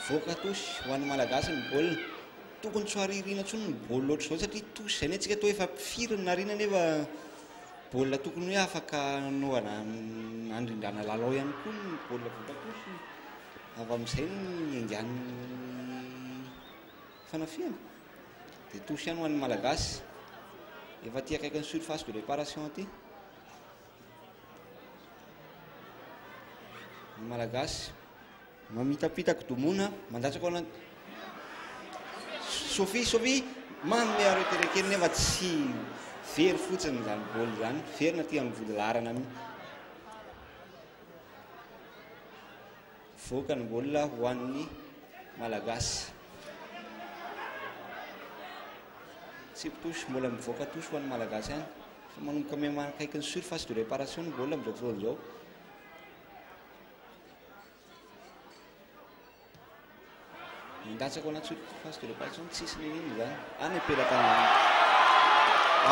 voaka tosy ho an'ny malagasy ny baolina. Tokony tsy ho aririna ntsony ny baolina ohatr' izao satria tosy izay antsika toa efa mpifiry narina nefa baolina tokony hoe afaka anaovana andrindrana lalao ihany koa ny baolina voaka tosy avy amin'izay ny engan'ny fanafiana dia tosy ihany ho an'ny malagasy. Efa ty akaiky ny surface de réparation aty ny malagasy mamitapitaka domona mandatsaka ao anaty Sophie manome areterekeny nefa tsy very fotsiny izany baolina izany verina ty amin'ny vodilarana aminy. Voaka ny baolina ho an'ny malagasy. Tsy pitosy mbola mivoaka tosy ho an'ny malagasy ihany fa manomboka ame manakaiky ny surface de réparation ny baolina amin'izao fotoana izao. Mindatsaka ao anaty surface de réparation tsisy nin'iny zany any apelatana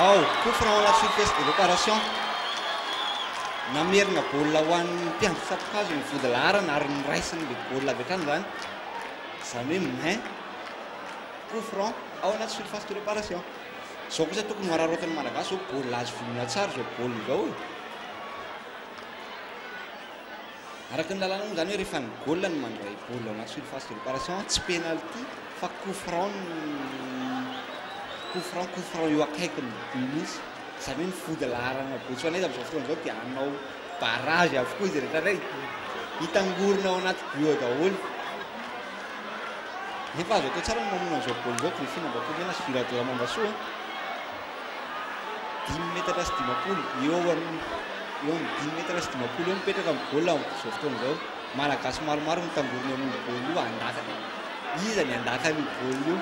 ao coup franc ao anaty surface de réparation namerina baolina ho an'ny mpiandry tsapokazo ny vodilarana ary niraisiny le baolina avy hatrany zany izany hoe main coup franc ao anaty surface de réparation. Zao kosa tokony ho ararotan'ny malagasy zao baolina azo vonona tsara zao baolina zao araka ny lalàna moa zany hoe rehefa ny baolina ny mandray baolina ao anaty surface de réparation tsy penalty fa coup franc eo akaiky ny mihitsy izany hoe ny vodilarana Botswanaizy amin'izao fotoana izao dia anao barrage avokoa izy rehetra ray hitangorona ao anaty bio daholo. Nefa azo atao tsara ny mamono an'izao baolina izao Griffine Ambakoly na Sviradora Mambasoa 10 metatra sy 50 eo amin'ny 10 metatra sy 50 eo mipetraka amin'ny baolina amin'izao fotoana izao. Malagasy maromaro mitangorona amin'ny baolina io andakany iza ny andakany baolina io.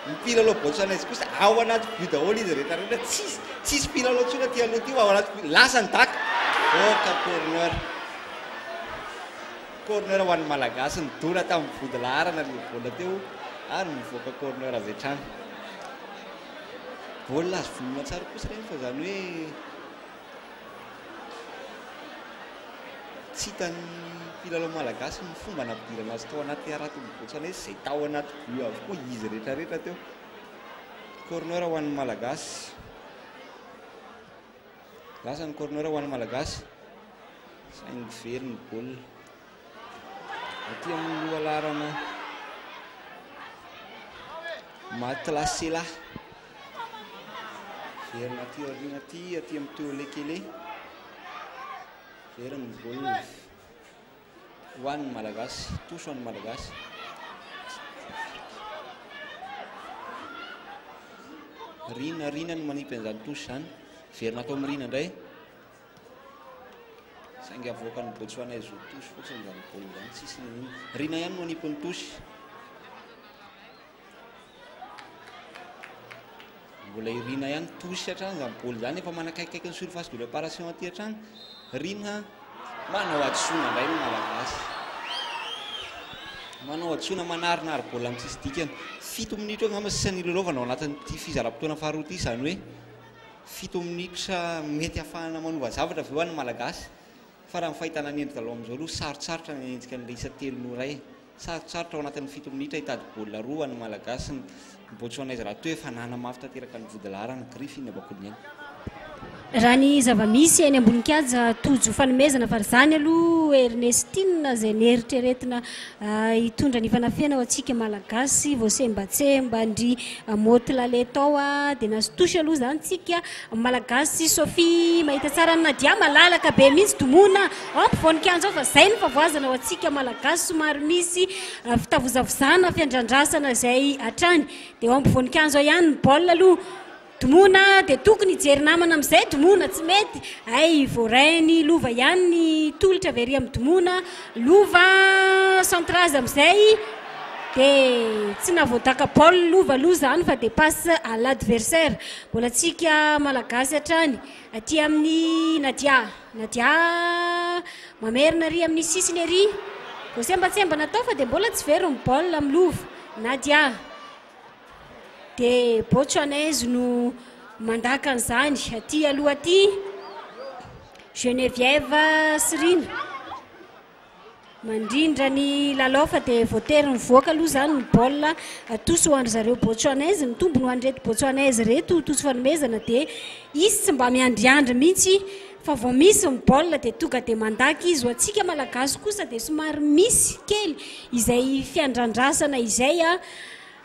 Ny mpilalao Botswanaizy kosa ao anaty bio daholo izy rehetra rehetra tsisy mpilalao ntsona ty aloha ty ao anaty bio lasa ny daka voaka corner ho an'ny malagasy nidona tamin'ny vodilarana ny baolina teo ary mivoaka corner avy hatrany. Baolina azo vonona tsara kosa reny fa izany hoe tsy hitan'ny mpilalao malagasy ny fomba nampidirana azy tao anaty aratin'ny Botswanaizy izay tao anaty bio avokoa izy rehetra rehetra teo. Corner ho an'ny malagasy lasa ny corner ho an'ny malagasy saingy very ny baolina aty amin'ny lohalarana Matlasela verina aty aoriana aty amin'ny teo lekele very ny baolina ho an'ny malagasy tosy ho an'ny malagasy. Rina ny manipy an'izany tosy izany verina atao amin'ny rina indray saingy avoaka ny Botswanaizy ho tosy fotsiny izany baolina izany tsisy nin'iny. Rina ihany no manipy ny tosy mbola irina ihany tosy hatrany izany baolina izany efa manakaikaiky ny surface de réparation aty hatrany. Rina manao adsoina indray ny malagasy manao adsoina manarinary baolina amin'ny tsisy dikany 7 minitra eo angamba sisa nilalaovana ao anatin'ity fizaram-potoana faharoa ity izany hoe 7 minitra mety ahafahana manova zavatra avy eo an'ny malagasy fa raha mifahitana ny endry-dalao amin'izao aloha sarotsarotra ny endrika an'ilay isa telo noray sarotsarotra ao anatin'ny 7 minitra hitady baolina roa an'ny malagasy ny Botswanaizy raha toa efa nanamafy tanteraka ny vodilarana Griffine Ambakoly. raha ny zava-misy eny amboninkajy tojo fanomezana fa zany aloha Ernestine zay nieritreretina hitondra ny fanafiana ao antsika malagasy voasembatsemba ndry motilale tao dia nasitosy aloha zany tsika malagasy Sophie mahita tsara ny Nadia malalaka be mihitsy domona ampovoanikanjo ao fa zay ny favoazana ao antsika malagasy somary misy fitavozavozana fiandrandrasana zay hatrany dia ampovoanikanjo ao ihany ny baolina aloha domona dia tokony hijery namana amin'izay domona tsy mety ay voarainy lova ihany ny tolotra avery amin'ny domona lova centrazy amin'izay dia tsy navoadaka baolina lova aloha zany fa dia passe à l'adversaire mbola antsika malagasy hatrany aty amin'ny Nadia mamerina ry amin'ny sisiny ery voasembatsemba natao fa dia mbola tsy very ny baolina amin'ny lova Nadia dia Botswanaise no mandaka an'izany aty aloha aty Geneviève Sirina mandrindra ny lalao fa dia voatery mivoaka aloha zany ny baolina toso ho andry zareo Botswanaise ny tombony ho andreto Botswanaise reto toso fanomezana dia izy tsy mba miandriandry mihitsy fa vao misy ny baolina dia tonga dia mandaka izy ho antsika malagasy kosa dia somary misy kely izay fiandrandrasana izay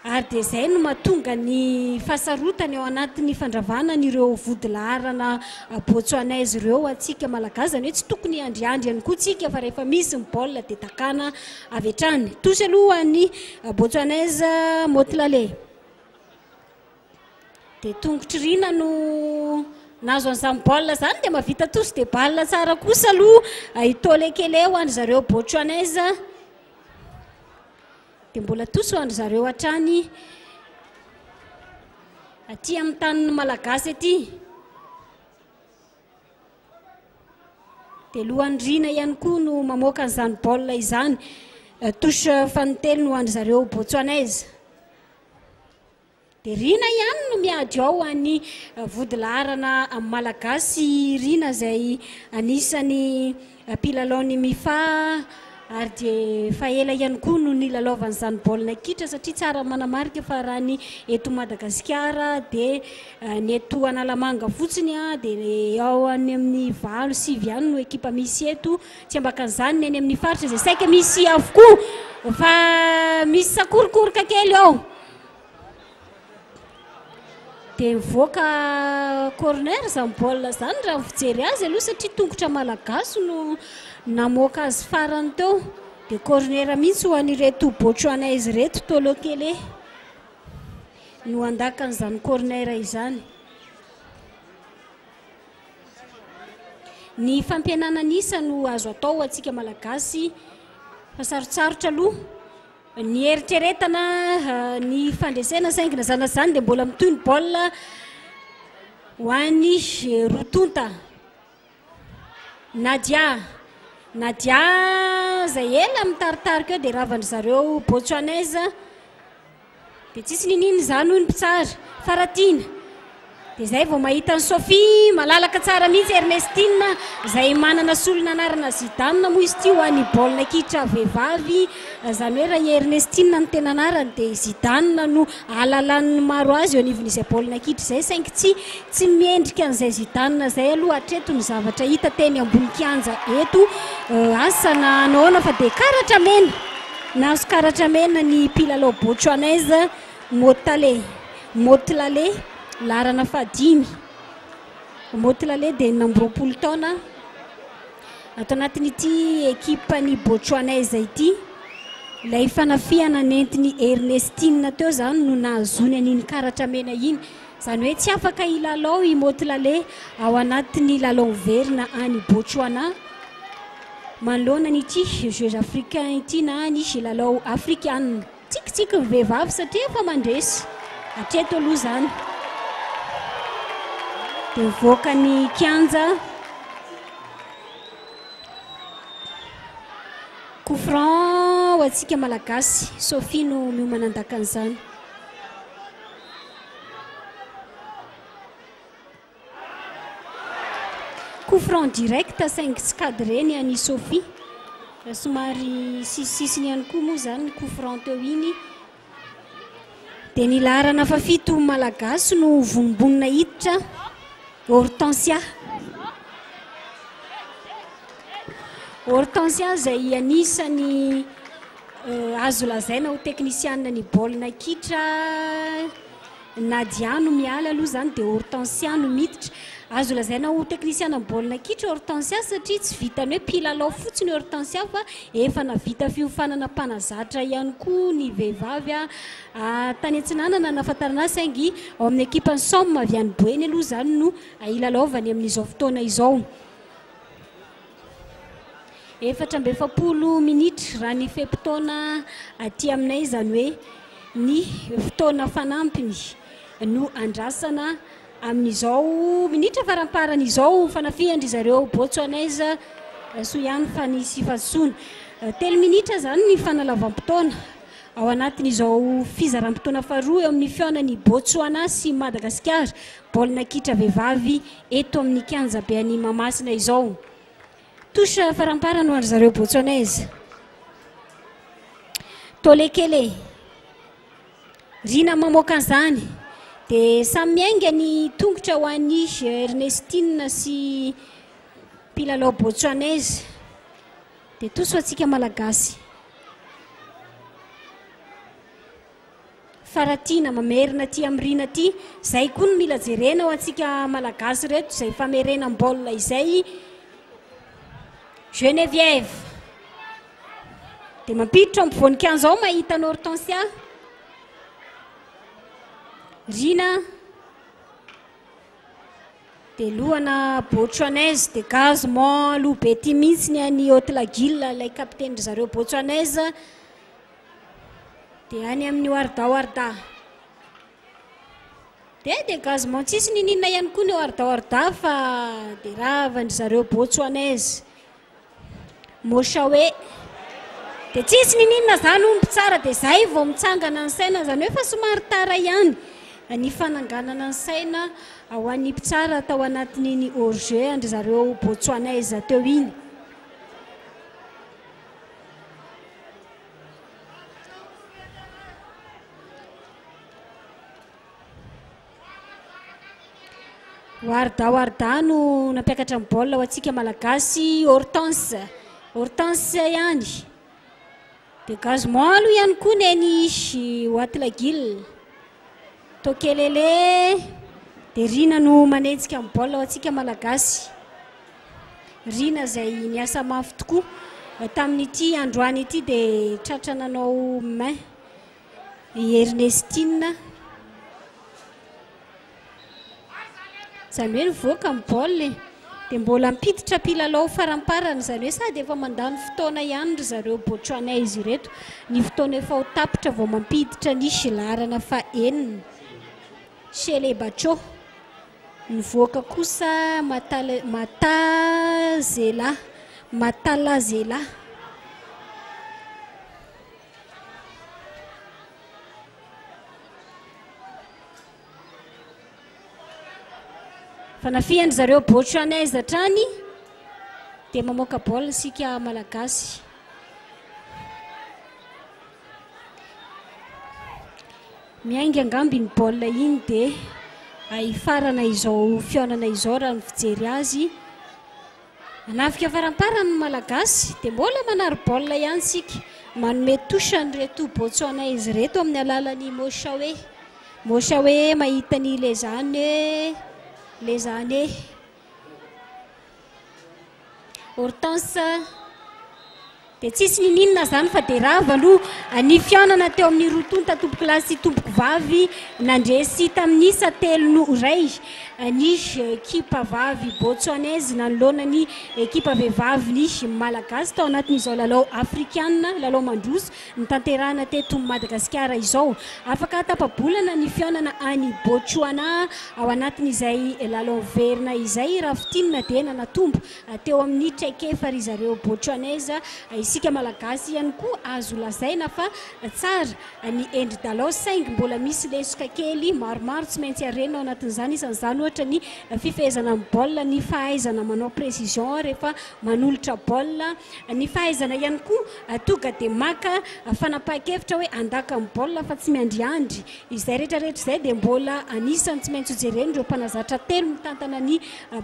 ary dia izay no mahatonga ny fahasarotany ao anatin'ny fandravana n'ireo vodilaharana Botswanaise ireo antsika malagasy zany hoe tsy tokony andriandry ihany koa tsika fa rehefa misy ny baolina dia takana avy hatrany tosy aloha ny Botswanaise Motilale dia tongotry rina no nazo an'izany baolina zany dia mahavita tosy dia baolina tsara kosa aloha itolekele ho andry zareo Botswanaise dia mbola tosy ho andry zareo hatrany aty amin'ny taniny malagasy aty dia lohandrina ihany koa no mamoaka an'izany baolina izany tosy fanotelo no ho andry zareo Botswanaise dia rina ihany no miady ao any vodilaharana amin'ny malagasy rina zay anisany mpilalaony mifa ary dia faela ihany koa no nilalaovan'izany baolina kitra satria tsara manamarika fa raha ny eto Madagasikara dia ny eto Analamanga fotsiny dia ao any amin'ny 6 ihany no ekipa misy eto tsy ambakan'izany ny any amin'ny faritra izay saika misy avokoa fa misy sakorokoroka kely ao dia mivoaka corner zany baolina zany raha mifijery azy aloha satria tongotra malagasy no namoaka azy farany teo dia corner mihitsy ho an'ireto Botswanaise reto tolokele no andakan'izany corner izany ny fampiananan'isa no azo atao antsika malagasy fa sarotsarotra aloha ny eritreretana ny fandresena saingina zanazany dia mbola mitoy ny baolina ho an'ny rotonta Nadia zay ela mitaritarika eo dia ravandry zareo Botswanaise dia tsisy nininy zany hoy ny mpitsara faratina dia zay vao mahita ny Sophie malalaka tsara mihitsy Ernestine zay manana solona anarana Zidane moa izy ty ho an'ny baolina kitra vehivavy zany hoe raha Ernestine ny tena anarany dia Zidane no alalan'ny maro azy eo anivon'izay baolina kitra zay saingy tsy miendrika an'izay Zidane zay aloha hatreto ny zavatra hita teny ambony kianja eto asa na naona fa dia karatra mena nazo karatra mena ny mpilalao Botswanaise Motilale larana fahadimy Motilale dia 9 taona ato anatin'ity ekipa ny Botswanaise ity ilay fanafiana nentiny Ernestine teo zany no nahazony an'iny karatra mena iny zany hoe tsy afaka ilalao i Motilale ao anatin'ny lalao verina any Botswana manoloana n'ity Jeux africains ity na ny lalao africaine tsikitsiky ny vehivavy satria efa mandresy hatreto aloha zany dia mivoaka ny kianja coup franc ho antsika malagasy Sophie no miomanandaka an'izany coup franc direct saingy tsy cadreny any Sophie somary sisisiny ihany koa moa zany coup franc teo iny dia ny laharana fa 7 malagasy no vonombonina hiditra Hortensia izay anisany azo lazaina ho teknisianina ny baolina kitra Nadiano miala aloha zany dia Hortensia no miditra. Azo lazaina ho teknisiana ny baolina kitra Hortensia satria tsy vitany hoe mpilalao fotsiny Hortensia fa efa navita fiofanana mpanazatra ihany koa ny vehivavy tany Antsinanana nahafantarana saingy ao amin'ny ekipany Somme avy any Boeny aloha zany no ilalaovany amin'izao fotoana izao. 4 minitra raha ny fe-potoana aty aminay zany hoe ny fotoana fanampiny no andrasana amin'izao minitra faramparany izao fanafihandry zareo Botswanaiza so ihany fa ny sifasoana 3 minitra zany ny fanalavam-potoana ao anatin'izao fizaram-potoana faharoa eo amin'ny fihaonan'ny Botswana sy Madagasikara baolina kitra vehivavy eto amin'ny kianja be any Mahamasina izao. Touche faramparany ho an'ny zareo Botswanaiza. Tolekele Rina mamoaka an'izany dia samy miainga ny tongotra ho an'ny Ernestine sy mpilalao Botswanaiza dia toso antsika malagasy. Faratina mamerina ty amin'ny Rina ty izay koa no mila jerena ho antsika malagasy reto izay famerena ny baolina izay. Geneviève dia mampiditra ampovoany kianja ao mahita ny Hortensia. Rina dia lohana Botswanaiza dia gazement loha be ty mihitsy ny any Haute-Laguille ilay kapiteny zareo Botswanaiza dia any amin'ny Warda dia gazement tsisy ninina ihany koa ny Warda fa dia ravany zareo Botswanaiza. Mosaoe dia tsisy ninina zany omby tsara dia zay vao mitsangana ny saina zany hoe fa somary tara ihany ny fananganana ny saina ao an'ny mpitsara tao anatin'iny hors-jeu andry zareo Botswanaiza teo iny. Warda no nampiakatra ny baolina ho antsika malagasy. Hortense ihany dia gazement aloha ihany koa ny any Haute-Laguille. Tokelele dia Rina no manenjika amin'ny baolina ho antsika malagasy. Rina izay niasa mafy tokoa tamin'ity androany ity dia tratra nanao main Ernestine zany hoe nivoaka amin'ny baolina dia mbola mpiditra mpilalao faramparany zany hoe sady efa mandany fotoana ihany ry zareo Botswanaiza ireto ny fotoana efa ho tapitra vao mampiditra ny silarana faha-enina. Shelebacho nivoaka kosa Matalazela fanafihany zareo Botswanaiza trany dia mamoaka baolina sika malagasy. Miainga angamby ny baolina iny dia hifarana izao fihaonana izao raha ny fijery azy. Anafika faramparany ny malagasy dia mbola manary baolina ihany sika manome touche ny reto Botswanaiza reto amin'ny alalan'ny Mosaoe mahita ny Lezane Hortense dia tsisy ninina zany fa dia rava aloha ny fihaonana teo amin'ny rotonta tompoko lahy sy tompoko vavy nandresy tamin'isa 3-0 ny ekipa vavy Botswanaiza nanoloana ny ekipa vehivavy ny malagasy tao anatin'izao lalao afrikana lalao mandroso ny tanterahana teto Madagasikara izao. Afaka tapabolana ny fihaonana any Botswana ao anatin'izay lalao verina izay raha fitinina dia nanatombo teo amin'ny traikefa ry zareo Botswanaiza isika malagasy ihany koa azo lazaina fa tsara ny endry dalao saingy mbola misy lesoka kely maromaro tsy maintsy arenao anatin'izany isan'izany ohatra ny fifehezana amin'ny baolina ny fahaizana manao précision rehefa manolotra baolina ny fahaizana ihany koa tonga dia maka fanapahan-kevitra hoe andaka amin'ny baolina fa tsy miandriandry izay rehetrarehetra izay dia mbola anisany tsy maintsy hojereny ireo mpanazatra telo mitantana ny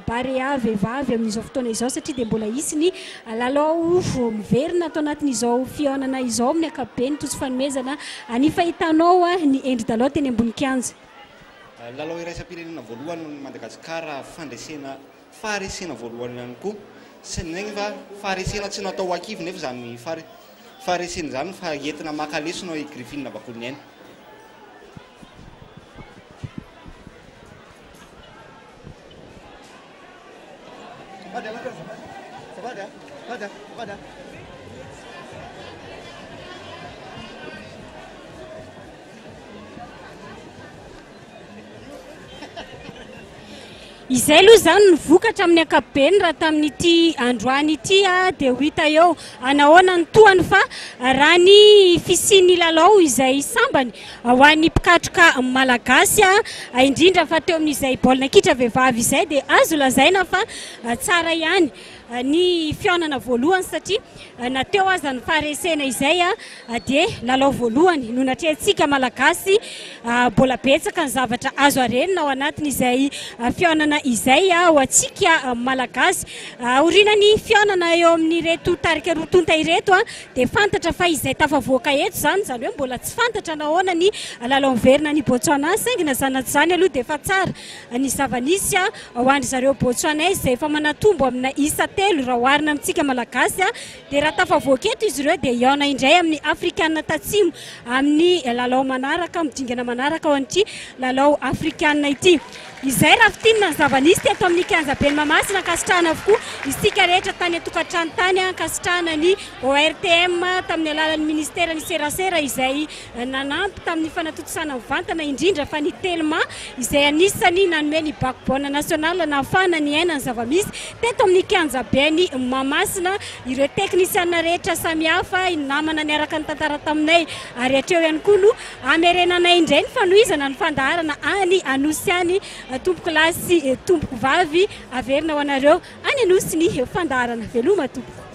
barea vehivavy amin'izao fotoana izao satria dia mbola isy ny lalao miverina atao anatin'izao fihaonana izao amin'ny ankapobeny tosy fanomezana ny fahitanao ny endry dalao teny ambony kianja lalao iraisam-pirenena voalohany Madagasikara fandresena faharesena voalohany ihany koa sy negny fa faharesena tsy natao akivy nefa zany faharesena zany fa entina maka lesona i Griffin Bakoliniaina. izay aloha zany nivokatra amin'ny ankapobeny raha tamin'ity androany ity dia ho hita eo anahoana ny tohany fa raha ny fisiany lalao izay sambany ho an'ny mpikatroka malagasy indrindra fa teo amin'izay baolina kitra vehivavy izay dia azo lazaina fa tsara ihany ny fihaonana voalohany satria nateo aza ny faharesena izay dia lalao voalohany no natrehantsika malagasy mbola betsaka ny zavatra azo arenina ao anatin'izay fihaonana izay ho antsika malagasy oriana ny fihaonana eo amin'ny reto tarika rotonta ireto dia fantatra fa izay tafavoaka eto zany zany hoe mbola tsy fantatra nahoana ny lalao miverina ny Botswana saingina zanaty zany aloha dia efa tsara ny zavanisy ho andry zareo Botswanais izay efa manatombo amina isa telo raha oharina amintsika malagasy dia raha tafavoaka eto izy ireo dia hiaona indray amin'ny afrikanina tatsimo amin'ny lalao manaraka midingana manaraka ao an'ity lalao afrikanina ity izay raha fitinina ny zavanisy teto amin'ny kianja ben'ny Mahamasina ankasitrahana avokoa isika rehetra tany atokantrano tany ankasitrahana ny ORTM tamin'ny alalan'ny ministera ny serasera izay nanampy tamin'ny fanatotosana mivantana indrindra fa ny telma izay anisany nanome ny backbone national nahafahana ny aina ny zavamisy teto amin'ny kianja ben'ny Mahamasina ireo teknisiana rehetra samihafa namana niaraka ny tantara taminay ary hatreo ihany koa no amerenanay indray ny fanohizana ny fandaharana any anosy any tompoko lasy tompoko vavy averina ho anareo any anosy ny fandaharana veloma tompoko